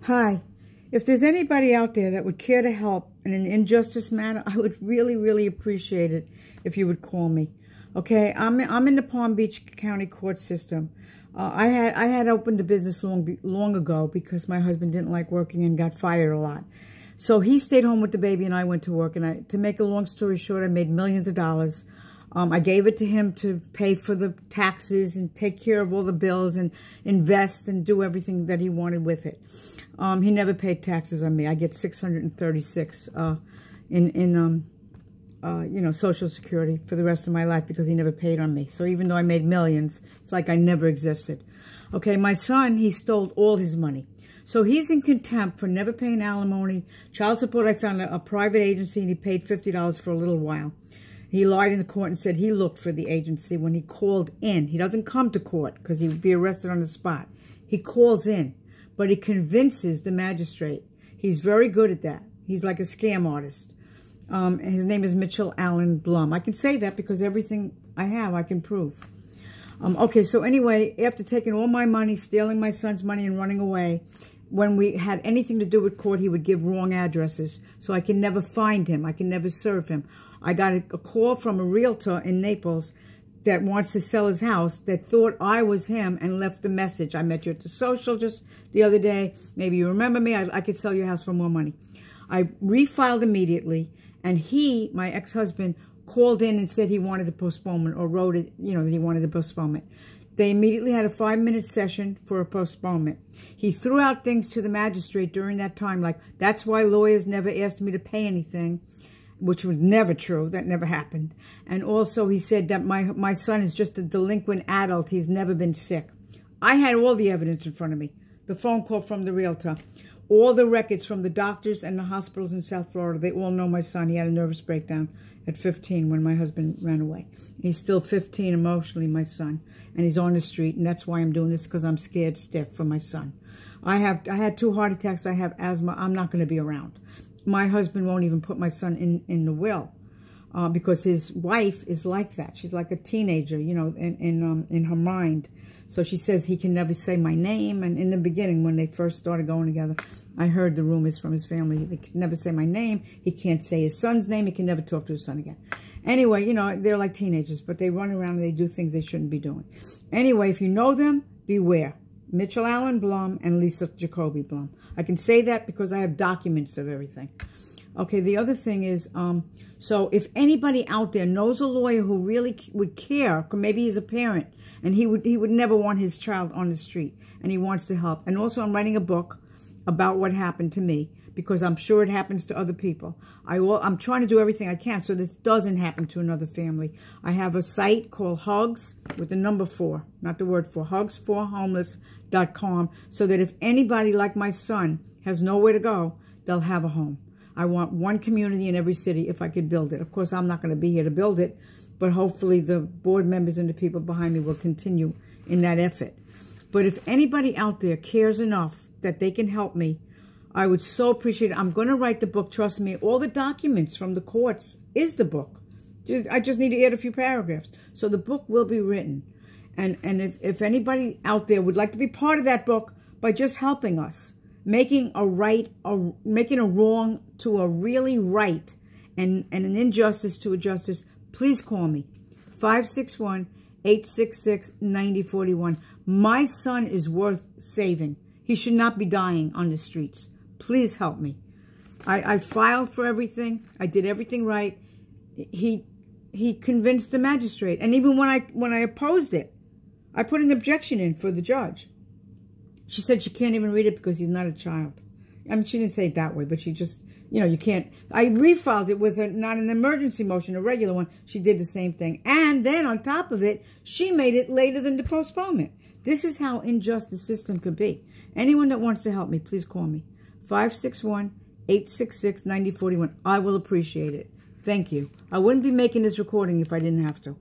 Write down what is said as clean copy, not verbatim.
Hi. If there's anybody out there that would care to help in an injustice matter, I would really, really appreciate it if you would call me. Okay, I'm in the Palm Beach County court system. I had opened a business long ago because my husband didn't like working and got fired a lot. So he stayed home with the baby and I went to work. And to make a long story short, I made millions of dollars. I gave it to him to pay for the taxes and take care of all the bills and invest and do everything that he wanted with it. He never paid taxes on me. I get $636 in Social Security for the rest of my life because he never paid on me. So even though I made millions, it's like I never existed. Okay, my son, he stole all his money. So he's in contempt for never paying alimony. Child support, I found a private agency and he paid $50 for a little while. He lied in the court and said he looked for the agency when he called in. He doesn't come to court because he would be arrested on the spot. He calls in, but he convinces the magistrate. He's very good at that. He's like a scam artist. His name is Mitchell Allen Blum. I can say that because everything I have, I can prove. Okay, so anyway, after taking all my money, stealing my son's money and running away, when we had anything to do with court, he would give wrong addresses, so I can never find him. I can never serve him. I got a call from a realtor in Naples that wants to sell his house that thought I was him and left a message. I met you at the social just the other day. Maybe you remember me. I could sell your house for more money. I refiled immediately, and he, my ex-husband, called in and said he wanted a postponement or wrote it, that he wanted a postponement. They immediately had a 5-minute session for a postponement. He threw out things to the magistrate during that time, like, that's why lawyers never asked me to pay anything, which was never true. That never happened. And also he said that my son is just a delinquent adult. He's never been sick. I had all the evidence in front of me. The phone call from the realtor. All the records from the doctors and the hospitals in South Florida. They all know my son. He had a nervous breakdown at 15 when my husband ran away. He's still 15 emotionally, my son. And he's on the street. And that's why I'm doing this, because I'm scared stiff for my son. I had 2 heart attacks. I have asthma. I'm not going to be around. My husband won't even put my son in the will because his wife is like that. She's like a teenager, in her mind. So she says he can never say my name. And in the beginning, when they first started going together, I heard the rumors from his family. They could never say my name. He can't say his son's name. He can never talk to his son again. Anyway, they're like teenagers, but they run around and they do things they shouldn't be doing. Anyway, if you know them, beware. Mitchell Allen Blum and Lisa Jacoby Blum. I can say that because I have documents of everything. Okay, the other thing is, so if anybody out there knows a lawyer who really would care, maybe he's a parent, and he would never want his child on the street, and he wants to help. And also I'm writing a book about what happened to me, because I'm sure it happens to other people. I'm trying to do everything I can so this doesn't happen to another family. I have a site called Hugs with the number 4, not the word 4, hugs4homeless.com, so that if anybody like my son has nowhere to go, they'll have a home. I want one community in every city if I could build it. Of course, I'm not going to be here to build it, but hopefully the board members and the people behind me will continue in that effort. But if anybody out there cares enough that they can help me, I would so appreciate it. I'm going to write the book. Trust me, all the documents from the courts is the book. I just need to add a few paragraphs. So the book will be written. And if anybody out there would like to be part of that book by just helping us, making a wrong to a really right and an injustice to a justice, please call me. 561-866-9041. My son is worth saving. He should not be dying on the streets. Please help me. I filed for everything. I did everything right. He convinced the magistrate. And even when I opposed it, I put an objection in for the judge. She said she can't even read it because he's not a child. I mean, she didn't say it that way, but she just, you can't. I refiled it with not an emergency motion, a regular one. She did the same thing. And then on top of it, she made it later than the postponement. This is how unjust the system could be. Anyone that wants to help me, please call me. 561-866-9041. I will appreciate it. Thank you. I wouldn't be making this recording if I didn't have to.